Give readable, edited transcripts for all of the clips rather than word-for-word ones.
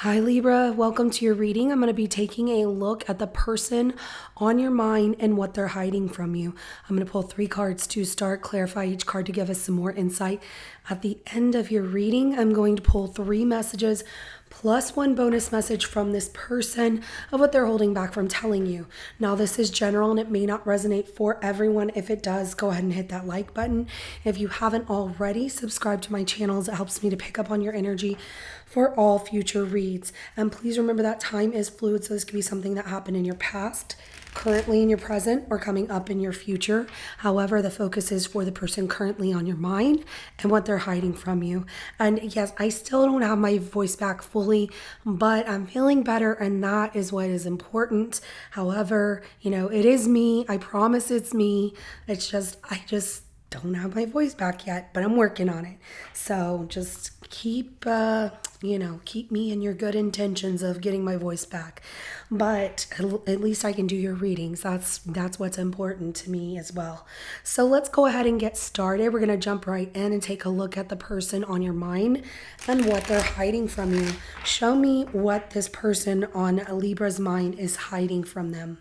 Hi Libra, welcome to your reading. I'm going to be taking a look at the person on your mind and what they're hiding from you. I'm going to pull 3 cards to start, clarify each card to give us some more insight. At the end of your reading, I'm going to pull 3 messages plus 1 bonus message from this person of what they're holding back from telling you. Now, this is general and it may not resonate for everyone. If it does, go ahead and hit that like button. If you haven't already, subscribe to my channels. It helps me to pick up on your energy for all future reads. And please remember that time is fluid, so this could be something that happened in your past, currently in your present, or coming up in your future. However, the focus is for the person currently on your mind and what they're hiding from you. And yes, I still don't have my voice back fully, but I'm feeling better, and that is what is important. However, it is me. I promise it's me. I just don't have my voice back yet, but I'm working on it. So just keep me in your good intentions of getting my voice back. But at least I can do your readings. That's what's important to me as well. So let's go ahead and get started. We're going to jump right in and take a look at the person on your mind and what they're hiding from you. Show me what this person on Libra's mind is hiding from them.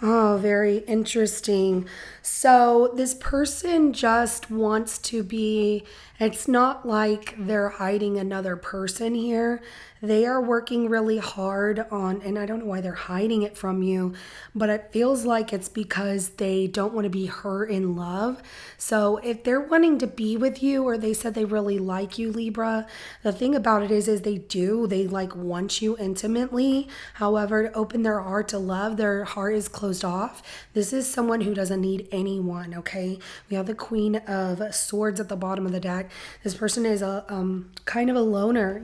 Oh, very interesting. So this person just wants to be, it's not like they're hiding another person here. They are working really hard on, and I don't know why they're hiding it from you, but it feels like it's because they don't want to be hurt in love. So if they're wanting to be with you, or they said they really like you, Libra, the thing about it is they like want you intimately. However, to open their heart to love, their heart is closed off. This is someone who doesn't need anyone, okay? We have the Queen of Swords at the bottom of the deck. This person is a kind of a loner.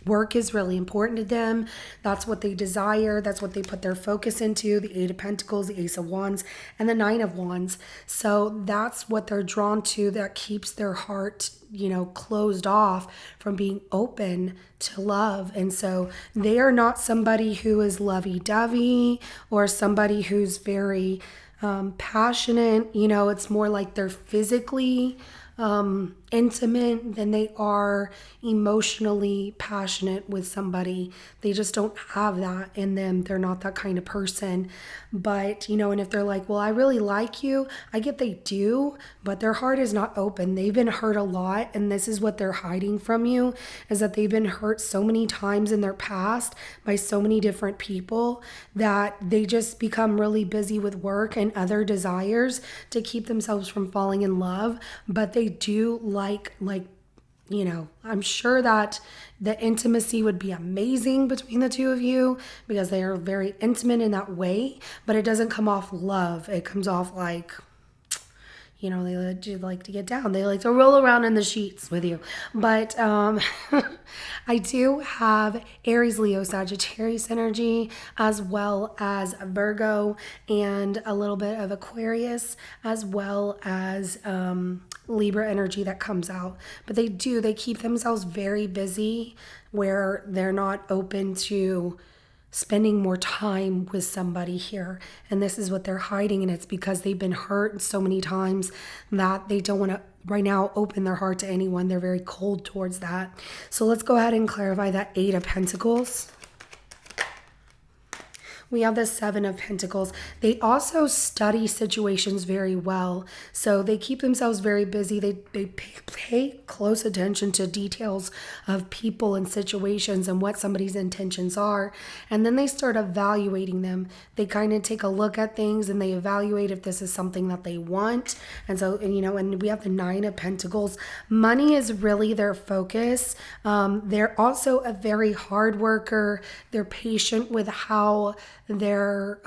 Work is really important to them. That's what they desire. That's what they put their focus into. The Eight of Pentacles, the Ace of Wands, and the Nine of Wands. So that's what they're drawn to, that keeps their heart closed off from being open to love. And so they are not somebody who is lovey-dovey or somebody who's very passionate. It's more like they're physically intimate than they are emotionally passionate with somebody. They just don't have that in them. They're not that kind of person. But, and if they're like, well, I really like you, I get they do, but their heart is not open. They've been hurt a lot, and this is what they're hiding from you, is that they've been hurt so many times in their past by so many different people that they just become really busy with work and other desires to keep themselves from falling in love. But they do I'm sure that the intimacy would be amazing between the two of you because they are very intimate in that way, but it doesn't come off love. It comes off like, they like to get down. They like to roll around in the sheets with you. But I do have Aries, Leo, Sagittarius energy, as well as Virgo, and a little bit of Aquarius, as well as Libra energy that comes out. But they keep themselves very busy where they're not open to spending more time with somebody here. And this is what they're hiding, and it's because they've been hurt so many times that they don't want to right now open their heart to anyone. They're very cold towards that. So let's go ahead and clarify that Eight of Pentacles. We have the Seven of Pentacles. They also study situations very well. So they keep themselves very busy. They pay close attention to details of people and situations and what somebody's intentions are. And then they start evaluating them. They kind of take a look at things and they evaluate if this is something that they want. And so, and we have the Nine of Pentacles. Money is really their focus. They're also a very hard worker. They're patient with how they're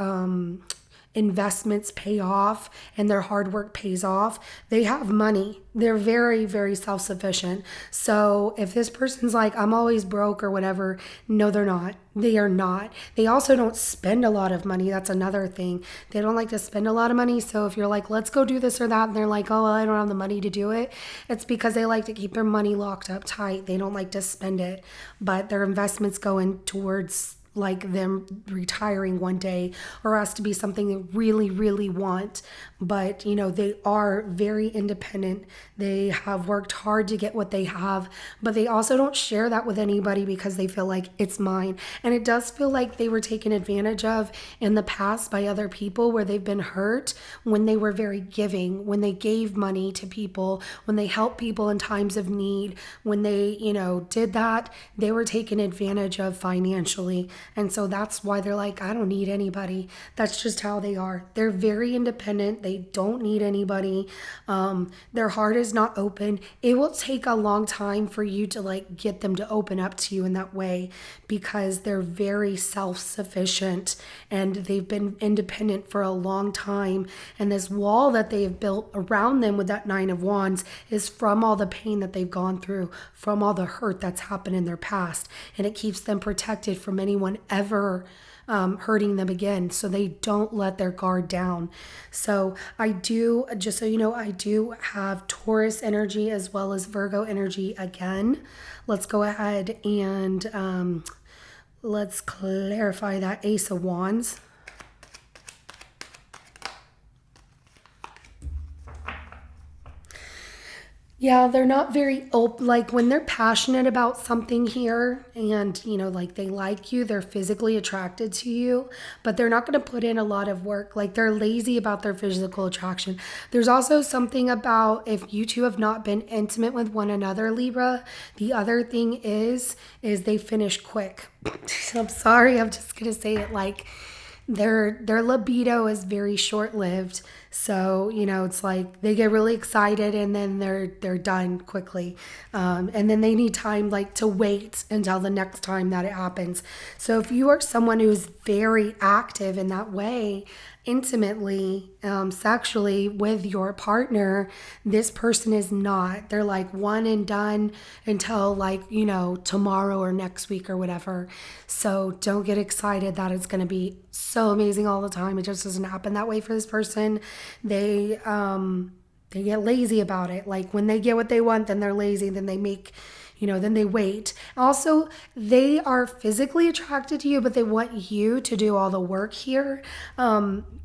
investments pay off and their hard work pays off. They have money. They're very, very self-sufficient. So if this person's like, I'm always broke or whatever, no, they're not. They are not. They also don't spend a lot of money. That's another thing. They don't like to spend a lot of money. So if you're like, let's go do this or that, and they're like, oh, well, I don't have the money to do it, it's because they like to keep their money locked up tight. They don't like to spend it, but their investments go in towards like them retiring one day, or has to be something they really, really want. But, you know, they are very independent. They have worked hard to get what they have, but they also don't share that with anybody because they feel like it's mine. And it does feel like they were taken advantage of in the past by other people, where they've been hurt when they were very giving, when they gave money to people, when they helped people in times of need, when they, you know, did that, they were taken advantage of financially. And so that's why they're like, I don't need anybody. That's just how they are. They're very independent. They don't need anybody. Their heart is not open. It will take a long time for you to like get them to open up to you in that way, because they're very self-sufficient and they've been independent for a long time. And this wall that they have built around them with that Nine of Wands is from all the pain that they've gone through, from all the hurt that's happened in their past. And it keeps them protected from anyone ever hurting them again, so they don't let their guard down. So I do, just so you know, I do have Taurus energy as well as Virgo energy again. Let's go ahead and let's clarify that Ace of Wands. Yeah, they're not very open. Like when they're passionate about something here and, you know, like they like you, they're physically attracted to you, but they're not going to put in a lot of work. Like they're lazy about their physical attraction. There's also something about if you two have not been intimate with one another, Libra, the other thing is they finish quick. I'm sorry, I'm just going to say it like their libido is very short-lived. So, you know, it's like they get really excited and then they're done quickly. And then they need time like to wait until the next time that it happens. So if you are someone who's very active in that way, intimately, sexually with your partner, this person is not. They're like one and done until like, you know, tomorrow or next week or whatever. So don't get excited that it's going to be so amazing all the time. It just doesn't happen that way for this person. They get lazy about it. Like when they get what they want, then they're lazy. Then they make, you know, then they wait. Also, they are physically attracted to you, but they want you to do all the work here.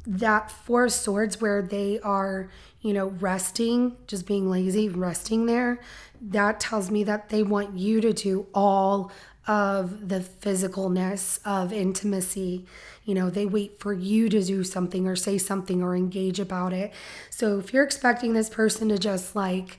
That Four of Swords, where they are, you know, resting, just being lazy, resting there, that tells me that they want you to do all of the physicalness of intimacy. You know, they wait for you to do something or say something or engage about it. So if you're expecting this person to just like,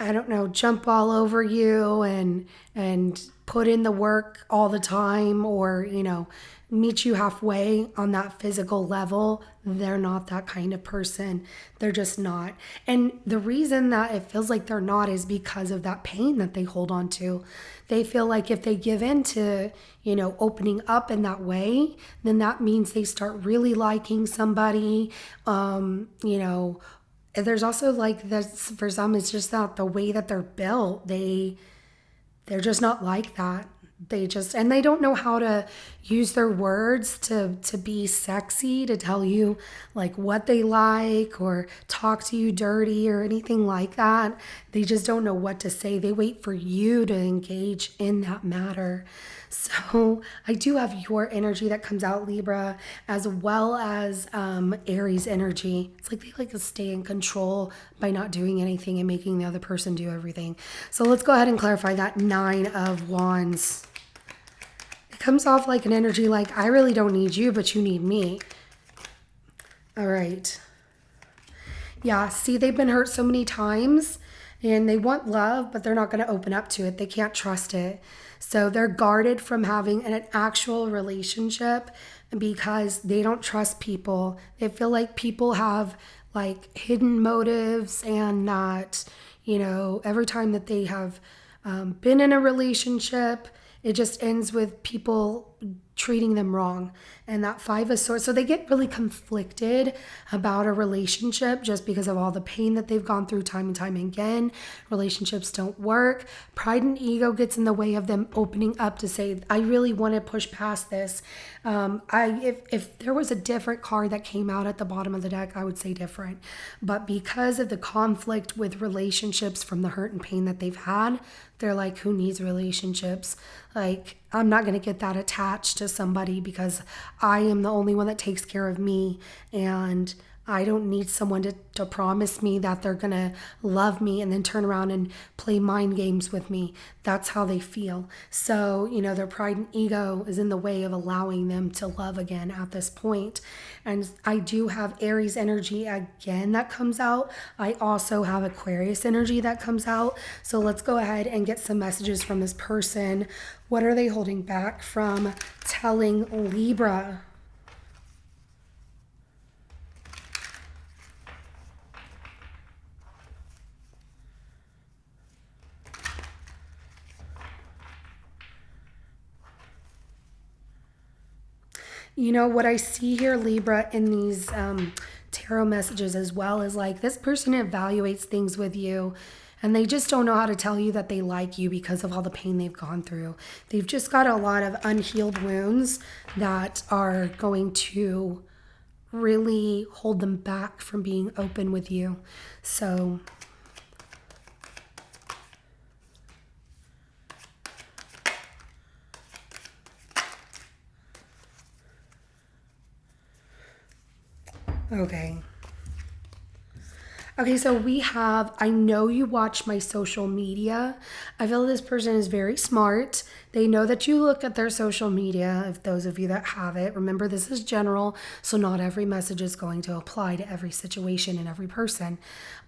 I don't know, jump all over you and put in the work all the time, or, you know, meet you halfway on that physical level, they're not that kind of person. They're just not. And the reason that it feels like they're not is because of that pain that they hold on to. They feel like if they give in to, you know, opening up in that way, then that means they start really liking somebody, you know. There's also like this, for some, it's just not the way that they're built. They're just not like that. And they don't know how to use their words to be sexy, to tell you like what they like or talk to you dirty or anything like that. They just don't know what to say. They wait for you to engage in that matter. So I do have your energy that comes out, Libra, as well as Aries energy. It's like they like to stay in control by not doing anything and making the other person do everything. So let's go ahead and clarify that Nine of Wands. It comes off like an energy like, I really don't need you, but you need me. All right. Yeah, see, they've been hurt so many times and they want love, but they're not going to open up to it. They can't trust it. So they're guarded from having an actual relationship because they don't trust people. They feel like people have like hidden motives, and that, you know, every time that they have been in a relationship, it just ends with people treating them wrong. and that Five of Swords. So they get really conflicted about a relationship just because of all the pain that they've gone through time and time again. Relationships don't work. Pride and ego gets in the way of them opening up to say, I really want to push past this. If there was a different card that came out at the bottom of the deck, I would say different. But because of the conflict with relationships from the hurt and pain that they've had, they're like, who needs relationships? Like, I'm not going to get that attached to somebody because I am the only one that takes care of me, and I don't need someone to promise me that they're going to love me and then turn around and play mind games with me. That's how they feel. So, their pride and ego is in the way of allowing them to love again at this point. And I do have Aries energy again that comes out. I also have Aquarius energy that comes out. So let's go ahead and get some messages from this person. What are they holding back from telling Libra? What I see here, Libra, in these tarot messages as well is like this person evaluates things with you and they just don't know how to tell you that they like you because of all the pain they've gone through. They've just got a lot of unhealed wounds that are going to really hold them back from being open with you. So okay. Okay, so we have, I know you watch my social media. I feel this person is very smart. They know that you look at their social media, if those of you that have it. Remember, this is general, so not every message is going to apply to every situation and every person.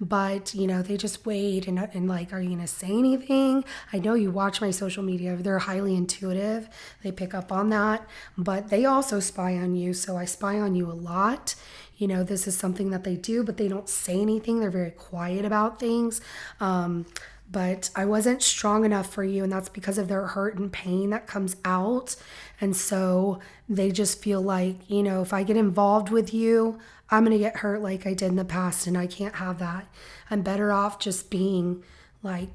But, they just wait and like, are you going to say anything? I know you watch my social media. They're highly intuitive. They pick up on that. But they also spy on you, so I spy on you a lot. This is something that they do, but they don't say anything. They're very quiet about things. But I wasn't strong enough for you, and that's because of their hurt and pain that comes out. And so they just feel like, if I get involved with you, I'm going to get hurt like I did in the past, and I can't have that. I'm better off just being like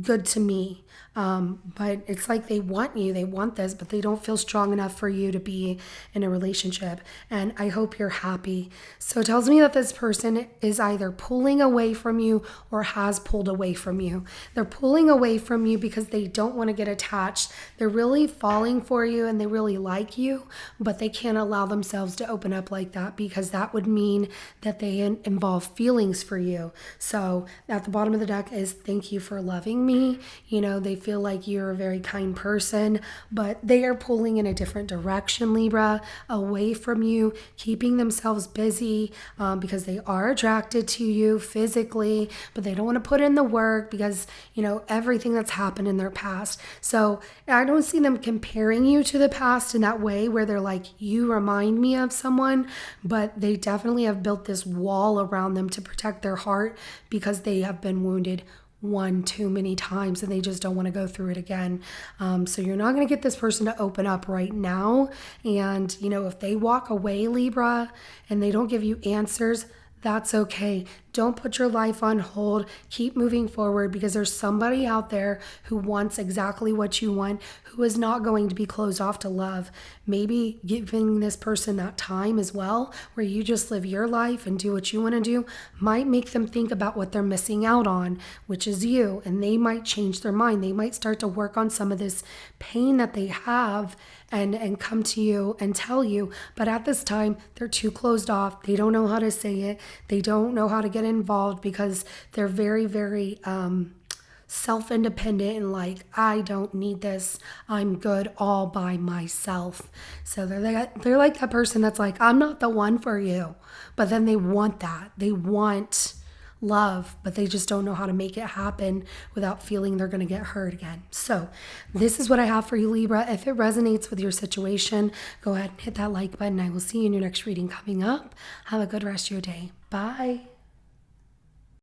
good to me. But it's like they want you, they want this, but they don't feel strong enough for you to be in a relationship. And I hope you're happy. So it tells me that this person is either pulling away from you or has pulled away from you. They're pulling away from you because they don't want to get attached. They're really falling for you and they really like you, but they can't allow themselves to open up like that because that would mean that they involve feelings for you. So at the bottom of the deck is thank you for loving me. They feel like you're a very kind person, but they are pulling in a different direction, Libra, away from you, keeping themselves busy because they are attracted to you physically, but they don't want to put in the work because, everything that's happened in their past. So I don't see them comparing you to the past in that way where they're like, you remind me of someone, but they definitely have built this wall around them to protect their heart because they have been wounded one too many times and they just don't want to go through it again. So you're not going to get this person to open up right now. And, if they walk away, Libra, and they don't give you answers, that's okay. Don't put your life on hold. Keep moving forward because there's somebody out there who wants exactly what you want, who is not going to be closed off to love. Maybe giving this person that time as well, where you just live your life and do what you want to do, might make them think about what they're missing out on, which is you. And they might change their mind. They might start to work on some of this pain that they have and come to you and tell you. But at this time, they're too closed off. They don't know how to say it. They don't know how to get involved because they're very, very self-independent and like, I don't need this. I'm good all by myself. So they're like that person that's like, I'm not the one for you. But then they want that. They want love, but they just don't know how to make it happen without feeling they're going to get hurt again. So this is what I have for you, Libra. If it resonates with your situation, go ahead and hit that like button. I will see you in your next reading coming up. Have a good rest of your day. Bye.